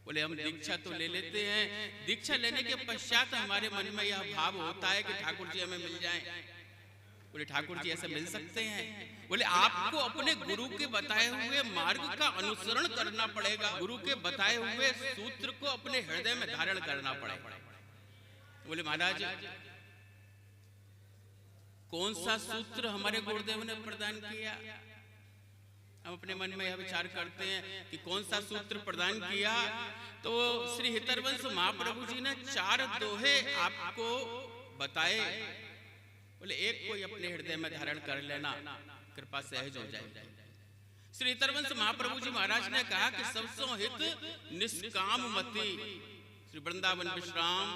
बोले हम दीक्षा तो ले लेते हैं, दीक्षा लेने के पश्चात हमारे मन में यह भाव होता है कि ठाकुर जी हमें मिल जाएं। बोले ठाकुर जी ऐसे मिल सकते हैं? बोले आपको अपने गुरु के बताए हुए मार्ग का अनुसरण करना पड़ेगा, गुरु के बताए हुए सूत्र को अपने हृदय में धारण करना पड़ेगा। बोले महाराज कौन सा सूत्र हमारे गुरुदेव ने प्रदान किया? हम अपने मन में यह विचार करते हैं कि कौन सा सूत्र प्रदान किया। तो श्री हितरवंश महाप्रभु जी ने 4 दोहे आपको बताए। बोले एक कोई अपने हृदय में धारण कर लेना, कृपा सहज हो जाए। श्री हितरवंश महाप्रभु जी महाराज ने कहा कि सबसो हित निष्काम मति, श्री वृंदावन विश्राम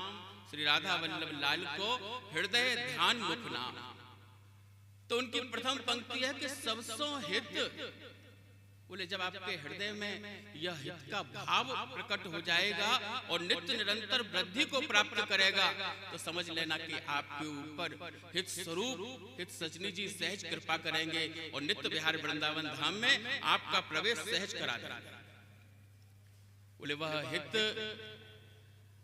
श्री राधा वल्लभ लाल को हृदय ध्यान मुख नाम। तो उनकी प्रथम पंक्ति है कि सबसो हित। बोले जब आपके हृदय में यह हित का भाव प्रकट हो जाएगा और नित्य निरंतर वृद्धि को प्राप्त करेगा, तो समझ लेना कि आपके ऊपर हित स्वरूप हित सजनी जी सहज कृपा करेंगे और नित्य विहार वृंदावन धाम में आपका प्रवेश सहज करा देंगे। बोले वह हित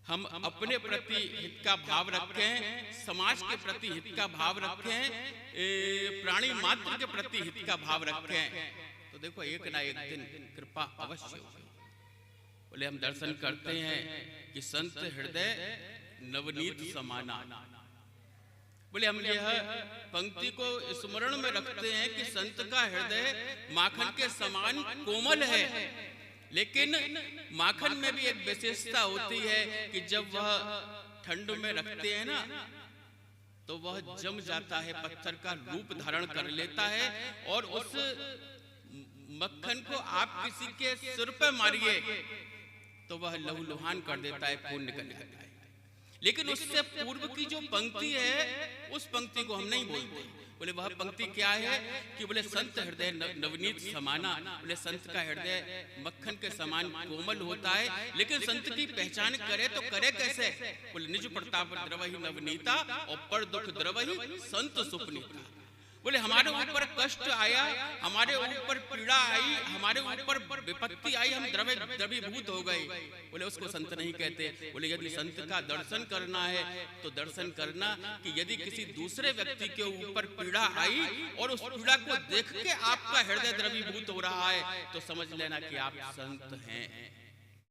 हम अपने प्रति हित का भाव रखें, समाज के प्रति हित का भाव रखें, प्राणी मात्र के प्रति हित का भाव रखें, तो देखो एक ना एक दिन कृपा अवश्य होगी। बोले हम दर्शन करते हैं कि संत हृदय नवनीत समाना। बोले हम यह पंक्ति को स्मरण में रखते हैं कि संत का हृदय माखन के समान कोमल है, लेकिन माखन में भी एक विशेषता होती है कि जब वह ठंड में रखते हैं ना तो वह जम जाता है, पत्थर का रूप धारण कर लेता है और उस मक्खन को आप किसी के सिर पे मारिए तो वह लहूलुहान कर देता है, खून निकल जाता है। लेकिन उससे पूर्व की जो पंक्ति है उस पंक्ति को हम नहीं बोलते। बोले वह पंक्ति क्या है कि बोले संत हृदय नवनीत समाना। बोले संत का हृदय मक्खन के समान कोमल होता है, लेकिन संत की पहचान करे तो करे कैसे? बोले निज प्रताप द्रवहि नवनीता और पर दुख द्रवहि संत सुपनीता। बोले हमारे ऊपर कष्ट आया, हमारे ऊपर पीड़ा आई, हमारे ऊपर विपत्ति आई, हम द्रवीभूत हो गए। बोले उसको संत नहीं कहते। बोले यदि संत का दर्शन करना है तो दर्शन करना कि यदि किसी दूसरे व्यक्ति के ऊपर पीड़ा आई और उस पीड़ा को देख के आपका हृदय द्रवीभूत हो रहा है तो समझ लेना कि आप संत हैं।